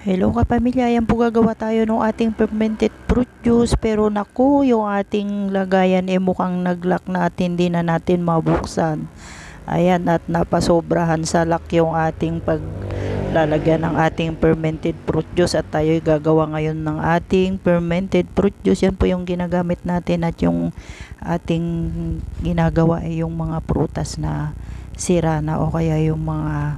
Hello kapamilya, ayan po gagawa tayo ng ating fermented fruit juice, pero naku, yung ating lagayan mukhang naglock na at hindi na natin mabuksan. Ayan, at napasobrahan sa lock yung ating paglalagyan ng ating fermented fruit juice, at tayo gagawa ngayon ng ating fermented fruit juice. Yan po yung ginagamit natin, at yung ating ginagawa ay yung mga prutas na sira na o kaya yung mga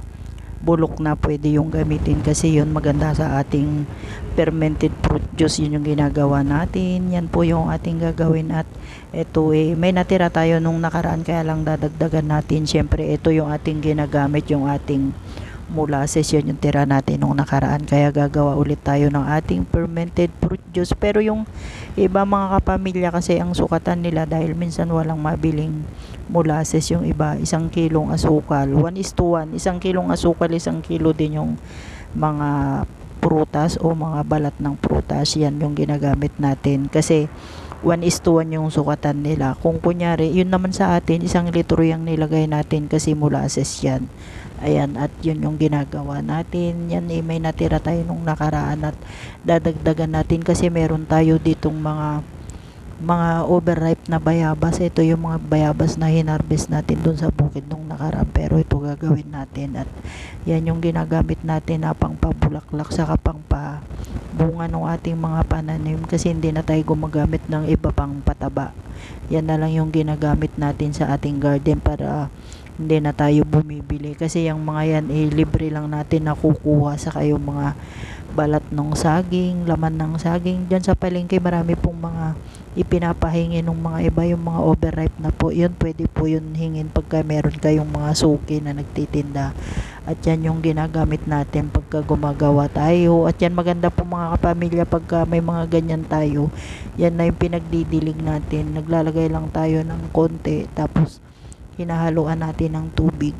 bulok na pwede yung gamitin, kasi yun maganda sa ating fermented fruit juice. Yun yung ginagawa natin. Yan po yung ating gagawin, at ito may natira tayo nung nakaraan, kaya lang dadagdagan natin. Syempre ito yung ating ginagamit, yung ating molasses, yun yung tira natin nung nakaraan, kaya gagawa ulit tayo ng ating fermented fruit juice. Pero yung iba mga kapamilya, kasi ang sukatan nila, dahil minsan walang mabiling molasses, yung iba 1 kilong asukal, 1:1, 1 kilong asukal, 1 kilo din yung mga prutas o mga balat ng prutas. Yan yung ginagamit natin, kasi 1:1 yung sukatan nila. Kung kunyari yun naman sa atin, 1 litro yung nilagay natin, kasi molasses yan. Ayan, at yun yung ginagawa natin. Yan may natira tayo nung nakaraan, at dadagdagan natin, kasi meron tayo ditong mga overripe na bayabas. Ito yung mga bayabas na hinarvest natin dun sa bukid nung nakaraan, pero ito gagawin natin, at yan yung ginagamit natin na pangpabulaklak sa pangpabunga ng ating mga pananim, kasi hindi na tayo gumagamit ng iba pang pataba. Yan na lang yung ginagamit natin sa ating garden, para hindi na tayo bumibili, kasi yung mga yan libre lang natin nakukuha. Sa yung mga balat ng saging, laman ng saging, dyan sa palengke marami pong mga ipinapahingi ng mga iba, yung mga overripe na po, yun pwede po yun hingin pagka meron kayong mga suki na nagtitinda. At yan yung ginagamit natin pagka gumagawa tayo. At yan maganda po mga kapamilya, pagka may mga ganyan tayo, yan na yung pinagdidilig natin. Naglalagay lang tayo ng konti, tapos hinahaluan natin ng tubig.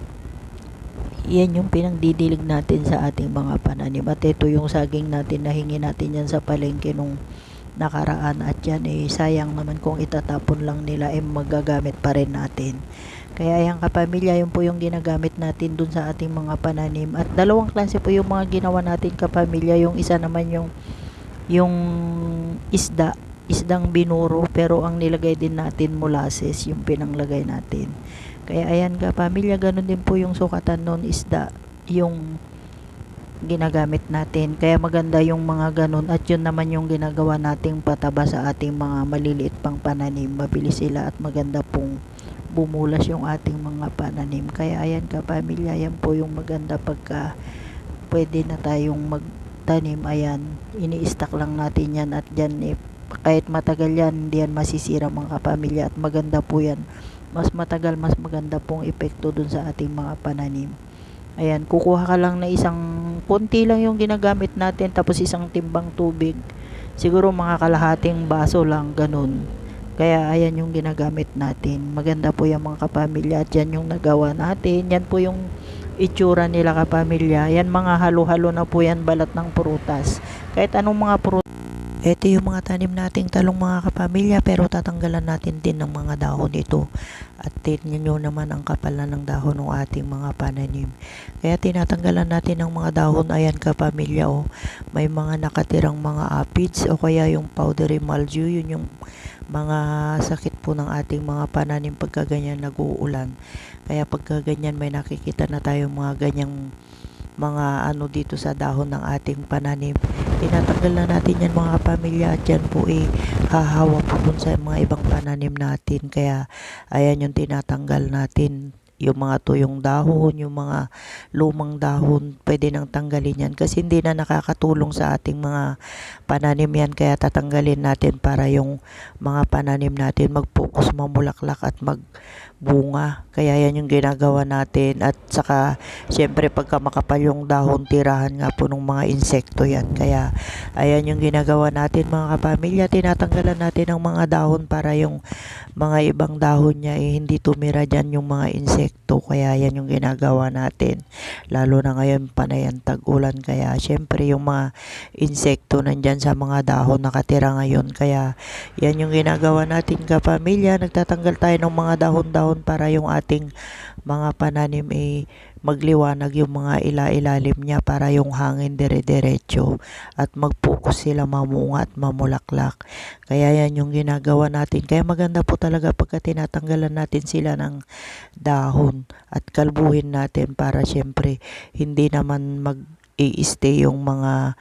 Yan yung pinagdidilig natin sa ating mga pananim. At ito yung saging natin, nahingi natin yan sa palengke nung nakaraan, at yan sayang naman kung itatapon lang nila, magagamit pa rin natin. Kaya yan kapamilya, yun po yung ginagamit natin dun sa ating mga pananim. At dalawang klase po yung mga ginawa natin kapamilya. Yung isa naman yung isdang binuro, pero ang nilagay din natin molasses, yung pinanglagay natin. Kaya ayan kapamilya, ganun din po yung sukatan nun, isda yung ginagamit natin, kaya maganda yung mga ganun. At yun naman yung ginagawa nating pataba sa ating mga maliliit pang pananim. Mabilis sila, at maganda pong bumulas yung ating mga pananim. Kaya ayan kapamilya, yan po yung maganda pagka pwede na tayong magtanim. Ayan, ini-stack lang natin yan, at dyan kahit matagal yan, hindi yan masisira mga kapamilya, at maganda po yan. Mas matagal, mas maganda pong epekto dun sa ating mga pananim. Ayan, kukuha ka lang na konti lang yung ginagamit natin, tapos 1 timbang tubig. Siguro mga kalahating baso lang, ganun. Kaya ayan yung ginagamit natin. Maganda po yung mga kapamilya, at yan yung nagawa natin. Yan po yung itsura nila kapamilya. Yan mga halo-halo na po yan, balat ng prutas. Kahit anong mga prutas. Ito yung mga tanim nating talong mga kapamilya, pero tatanggalan natin din ng mga dahon ito. At tingnan nyo naman ang kapal na ng dahon ng ating mga pananim. Kaya tinatanggalan natin ng mga dahon. Ayan kapamilya, may mga nakatirang mga aphids, o kaya yung powdery mildew. Yun yung mga sakit po ng ating mga pananim pagka ganyan nag-uulan. Kaya pagka ganyan, may nakikita na tayong mga ganyang mga dito sa dahon ng ating pananim. Tinatanggal na natin yan mga kapamilya, at yan po hahawa po dun sa mga ibang pananim natin. Kaya ayan yung tinatanggal natin, yung mga tuyong dahon, yung mga lumang dahon, pwede nang tanggalin yan, kasi hindi na nakakatulong sa ating mga pananim yan. Kaya tatanggalin natin para yung mga pananim natin mag-focus, mamulaklak at magbunga. Kaya yan yung ginagawa natin. At saka syempre pagka makapal yung dahon, tirahan nga po ng mga insekto yan. Kaya ayan yung ginagawa natin mga kapamilya, tinatanggalan natin ang mga dahon para yung mga ibang dahon niya hindi tumira dyan yung mga insekto. Kaya yan yung ginagawa natin, lalo na ngayon panay ang tag-ulan, kaya syempre yung mga insekto nandyan sa mga dahon nakatira ngayon. Kaya yan yung ginagawa natin kapamilya, nagtatanggal tayo ng mga dahon-dahon dahon para yung ating mga pananim ay magliwanag yung mga ilalim niya para yung hangin dire-diretso at mag-focus sila mamunga at mamulaklak. Kaya yan yung ginagawa natin. Kaya maganda po talaga pagka tinatanggalan natin sila ng dahon at kalbuhin natin para syempre hindi naman mag-i-stay yung mga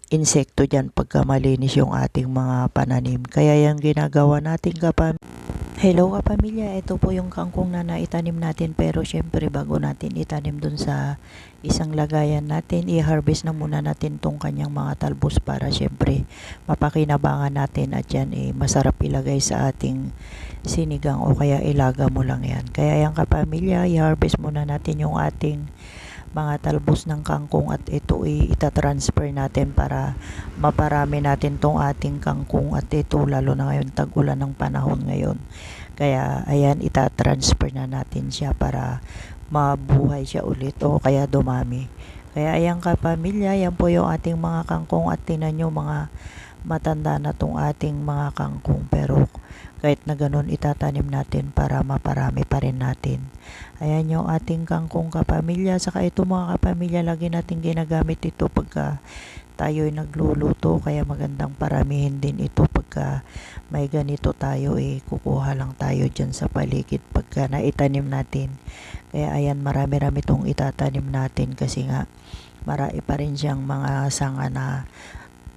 insekto dyan pagka malinis yung ating mga pananim. Kaya yung ginagawa natin Hello kapamilya, ito po yung kangkong na naitanim natin pero syempre bago natin itanim dun sa isang lagayan natin, i-harvest na muna natin tong kanyang mga talbos para syempre mapakinabangan natin at yan masarap ilagay sa ating sinigang o kaya ilaga mo lang yan. Kaya yung kapamilya, i-harvest muna natin yung ating mga talbos ng kangkong at ito itatransfer natin para maparami natin tong ating kangkong at ito lalo na ngayon tag-ulan ng panahon ngayon. Kaya ayan, itatransfer na natin siya para mabuhay siya ulit o kaya dumami. Kaya ayan kapamilya, yan po yung ating mga kangkong at tingnan nyo mga matanda na tong ating mga kangkong pero kahit na ganun itatanim natin para maparami pa rin natin. Ayan yung ating kangkong kapamilya. Saka ito mga kapamilya, lagi natin ginagamit ito pagka tayo ay nagluluto. Kaya magandang paramihin din ito pagka may ganito tayo kukuha lang tayo dyan sa paligid pagka naitanim natin. Kaya ayan, marami-rami itong itatanim natin kasi nga marami pa rin siyang mga sanga na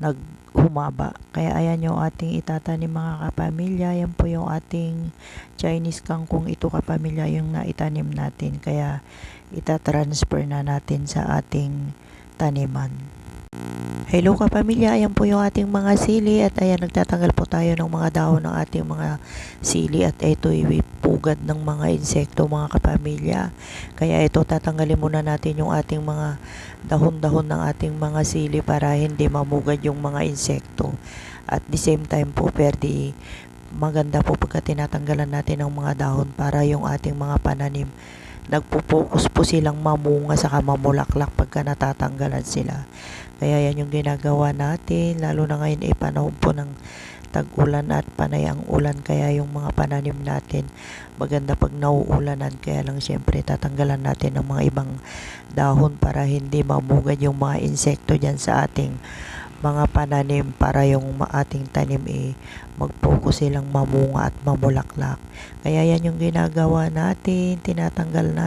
naghumaba. Kaya ayan yung ating itatanim mga kapamilya. Yan po yung ating Chinese kangkong ito kapamilya yung naitanim natin. Kaya itatransfer na natin sa ating taniman. Hello kapamilya, ayan po yung ating mga sili at ayan nagtatanggal po tayo ng mga dahon ng ating mga sili at ito pugad ng mga insekto mga kapamilya. Kaya ito tatanggalin muna natin yung ating mga dahon-dahon ng ating mga sili para hindi mamugad yung mga insekto. At the same time po pwede maganda po pagka tinatanggalan natin ng mga dahon para yung ating mga pananim nagpo-focus po silang mamunga saka mamulaklak pagka natatanggalan sila. Kaya yan yung ginagawa natin lalo na ngayon panahon po ng tag-ulan at panay ang ulan kaya yung mga pananim natin maganda pag nauulanan. Kaya lang syempre tatanggalan natin ng mga ibang dahon para hindi mamugad yung mga insekto dyan sa ating mga pananim para yung ating tanim mag-focus silang mamunga at mamulaklak. Kaya yan yung ginagawa natin, tinatanggal natin